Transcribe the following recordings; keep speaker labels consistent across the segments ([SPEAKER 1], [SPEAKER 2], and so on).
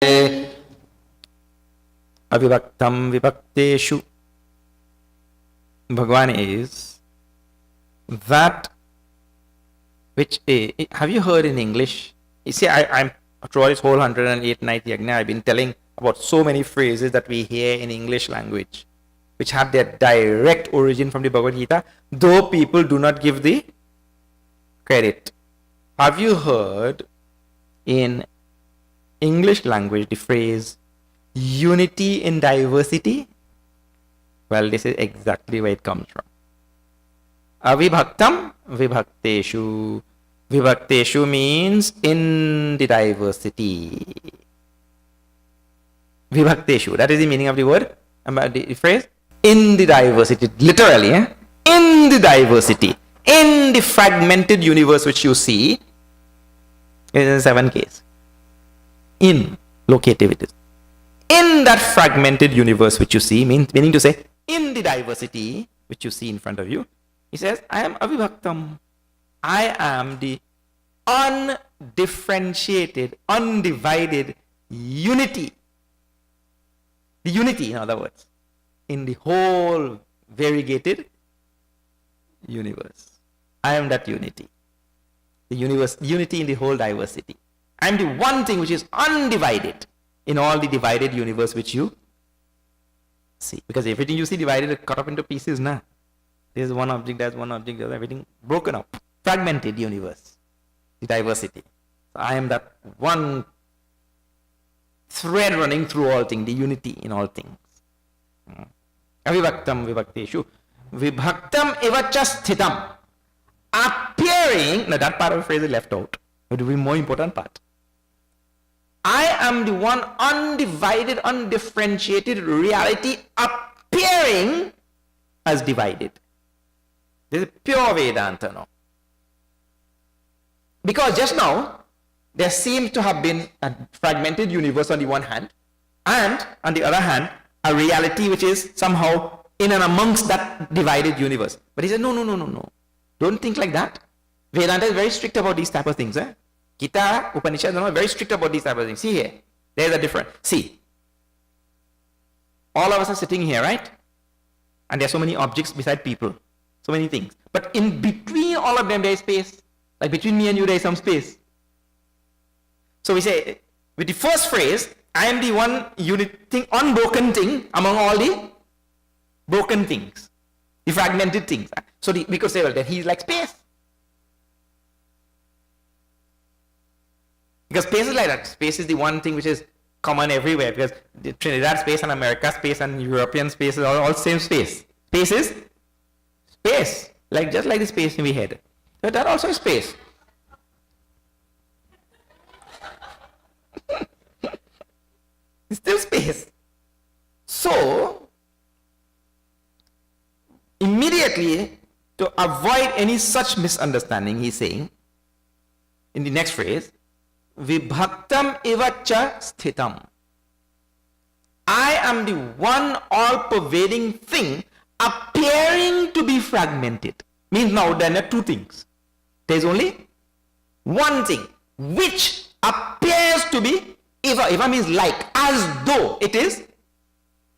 [SPEAKER 1] Avivaktam vivakteshu. Bhagwan is that which have you heard in English? You see, I'm throughout this whole 108 night yagna, I've been telling about so many phrases that we hear in English language, which have their direct origin from the Bhagavad Gita, though people do not give the credit. Have you heard in English language the phrase unity in diversity? Well, this is exactly where it comes from. Avibhaktam vibhakteshu. Vibhakteshu means in the diversity. Vibhakteshu, that is the meaning of the word, the phrase. In the diversity, literally, in the diversity, in the fragmented universe which you see, it is in 7 cases. In locative it is. In that fragmented universe which you see, meaning to say, in the diversity which you see in front of you, he says, I am avibhaktam. I am the undifferentiated, undivided unity. The unity, in other words, in the whole variegated universe. I am that unity. The universe, unity in the whole diversity. I am the one thing which is undivided in all the divided universe which you see. Because everything you see divided, cut up into pieces, nah. There's one object, there's one object, there's everything broken up. Fragmented universe. The diversity. So I am that one thread running through all things, the unity in all things. Avibhaktam vibhakteshu. Vibhaktam evacha sthitam. Appearing, now that part of the phrase is left out. It will be more important part. I am the one undivided, undifferentiated reality appearing as divided. This is pure Vedanta now. Because just now, there seems to have been a fragmented universe on the one hand, and on the other hand, a reality which is somehow in and amongst that divided universe. But he said, no. Don't think like that. Vedanta is very strict about these type of things. Gita, Upanishad, are very strict about these type of things. See here, there's a difference. See, all of us are sitting here, right? And there are so many objects beside people, so many things. But in between all of them, there is space. Like between me and you, there is some space. So we say, with the first phrase, I am the one unit thing, unbroken thing among all the broken things, the fragmented things. So we could say, well, that he is like space. Because space is like that. Space is the one thing which is common everywhere. Because the Trinidad space and America space and European space is all same space. Space is space. Just like the space we had. So that also is space. It's still space. So, immediately, to avoid any such misunderstanding, he's saying, in the next phrase, Vibhaktam evacha sthitam. I am the one all-pervading thing appearing to be fragmented. Means now there are 2 things. There's only one thing which appears to be eva. Eva means like, as though it is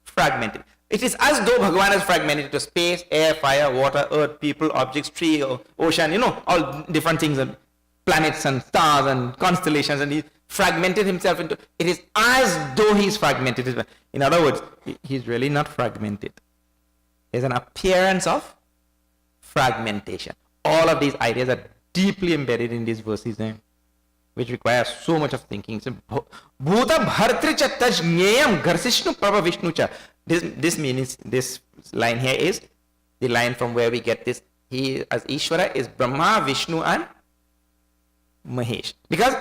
[SPEAKER 1] fragmented. It is as though Bhagavan is fragmented into space, air, fire, water, earth, people, objects, tree, ocean, all different things, and planets and stars and constellations, and he fragmented himself into, it is as though he is fragmented. In other words, he's really not fragmented. There's an appearance of fragmentation. All of these ideas are deeply embedded in these verses, which require so much of thinking. Bhuta bhartri cha tajñeyam gharsishnu prabha vishnu cha. This means, this line here is the line from where we get this. He as Ishvara is Brahma, Vishnu and Mahesh. Because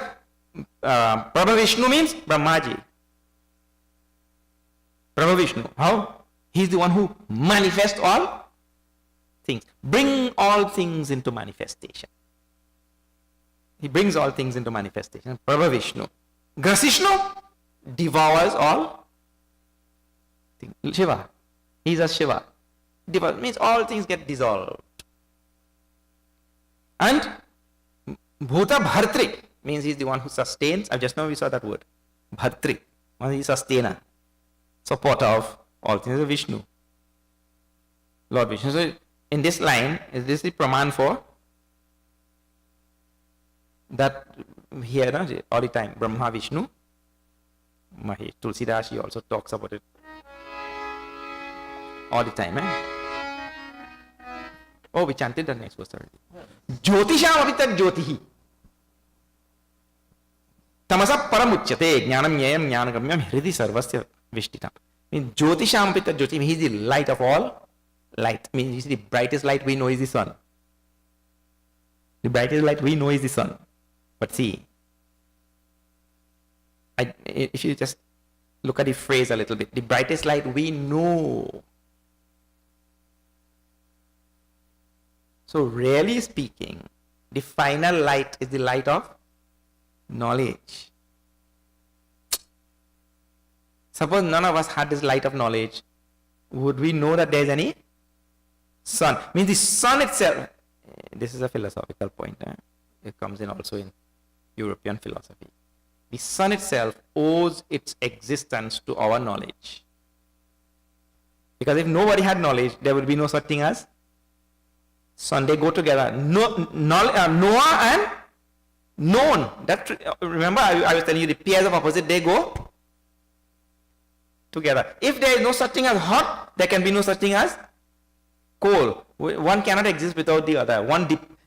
[SPEAKER 1] Prabha Vishnu means Brahmaji. Prabha Vishnu. How? He's the one who manifests all things. Bring all things into manifestation. He brings all things into manifestation. Prabha Vishnu. Grasishnu devours all things. Shiva. He's a Shiva. Devour means all things get dissolved. And Bhuta Bhartri means he's the one who sustains. Just now we saw that word. Bhartri. He is sustainer, supporter of all things. Vishnu, Lord Vishnu. So in this line, is this the praman for that here all the time? Brahma, Vishnu, Mahesh. Tulsidas, she also talks about it all the time. Oh, we chanted the next verse already. Jyotisham apitat jyotihi. Tamasa paramuchyate jnanam nyayam jnanagamyam hridi sarvasya vishtitam. Means Jyotisham apitat jyoti. He is the light of all light. Means the brightest light we know is the sun. The brightest light we know is the sun. But see, if you just look at the phrase a little bit, the brightest light we know. So really speaking, the final light is the light of knowledge. Suppose none of us had this light of knowledge, would we know that there is any sun? Means the sun itself, this is a philosophical point. It comes in also in European philosophy. The sun itself owes its existence to our knowledge. Because if nobody had knowledge, there would be no such thing as sun. They go together. Noah and known. Remember, I was telling you the pairs of opposite, they go together. If there is no such thing as hot, there can be no such thing as cold. One cannot exist without the other.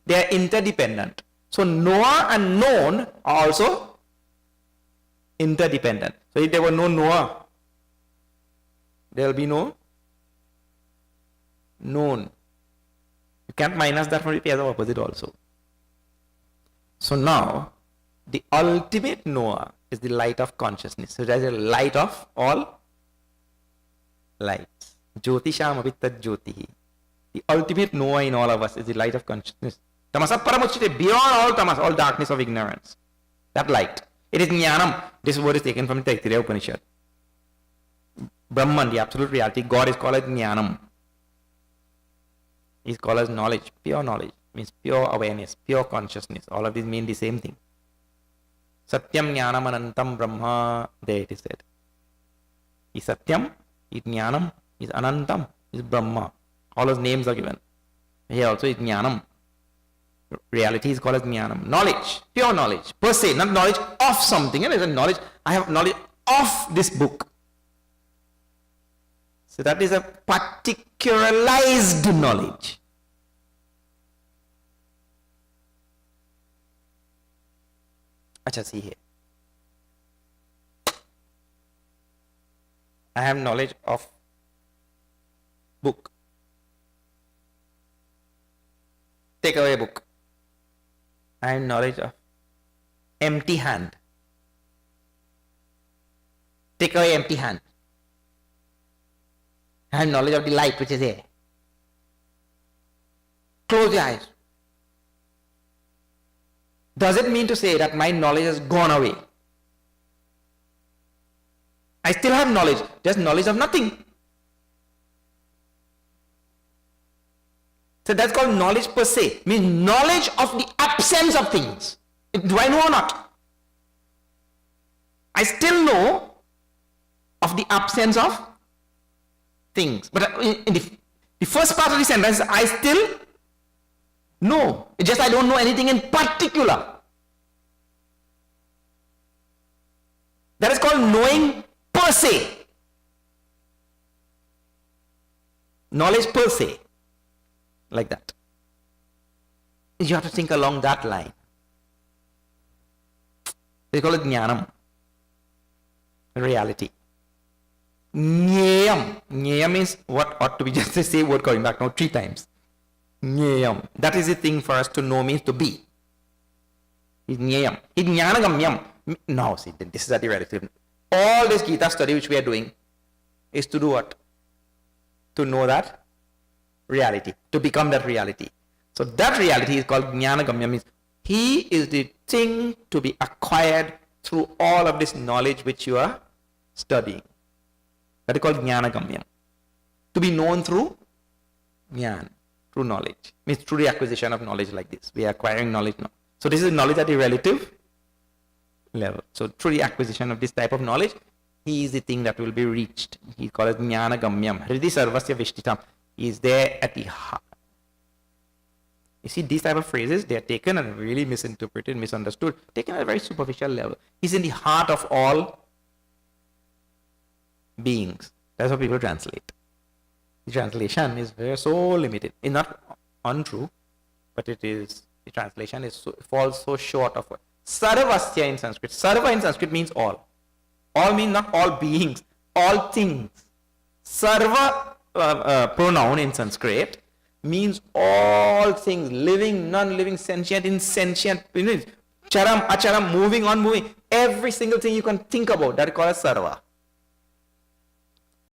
[SPEAKER 1] They are interdependent. So Noah and known are also interdependent. So if there were no Noah, there will be no known. You can't minus that from the pairs of opposite also. So now, the ultimate Noah is the light of consciousness. So there is a light of all lights. Jyotisham apitat jyotihi. The ultimate Noah in all of us is the light of consciousness. Tamasa paramuchyate, beyond all tamas, all darkness of ignorance. That light. It is jnanam. This word is taken from the Taittiriya Upanishad. Brahman, the absolute reality, God is called as jnanam. He is called as knowledge, pure knowledge. Means pure awareness, pure consciousness. All of these mean the same thing. Satyam jnanam anantam brahma. There it is said. Is Satyam, is jnanam, is anantam, is Brahma. All those names are given. Here also is jnanam. Reality is called as jnanam. Knowledge, pure knowledge, per se, not knowledge of something. It is a knowledge, I have knowledge of this book. So that is a particularized knowledge. Acha, see here. I have knowledge of book. Take away a book. I have knowledge of empty hand. Take away empty hand. I have knowledge of the light which is here. Close your eyes. Does it mean to say that my knowledge has gone away? I still have knowledge, just knowledge of nothing. So that's called knowledge per se. Means knowledge of the absence of things. Do I know or not? I still know of the absence of things. But in the first part of the sentence, I still know. It's just I don't know anything in particular. That is called knowing per se. Knowledge per se. Like that. You have to think along that line. They call it jnanam. Reality. Jnayam. Jnayam means what ought to be just the same word coming back now 3 times. Jnayam. That is the thing for us to know means to be. Is jnayam. Is jnanagamyam. Now see, this is at the relative. All this Gita study which we are doing is to do what? To know that reality. To become that reality. So that reality is called jnanagamya. Means he is the thing to be acquired through all of this knowledge which you are studying. That is called jnanagamya. To be known through jnana, through knowledge. Means through the acquisition of knowledge like this. We are acquiring knowledge now. So this is knowledge at the relative level. So through the acquisition of this type of knowledge, He is the thing that will be reached. He calls it Jnana Gamyam. Hridi Sarvasya Vishtitam. He is there at the heart. You see, these type of phrases, they are taken and really misinterpreted, misunderstood, taken at a very superficial level. He's in the heart of all beings. That's how people translate. The translation is so limited. It's not untrue, but it is, the translation is falls so short of what. Sarvasya in Sanskrit. Sarva in Sanskrit means all. All means not all beings, all things. Sarva pronoun in Sanskrit means all things, living, non-living, sentient, insentient, charam, acharam, moving on, moving. Every single thing you can think about, that is called as sarva.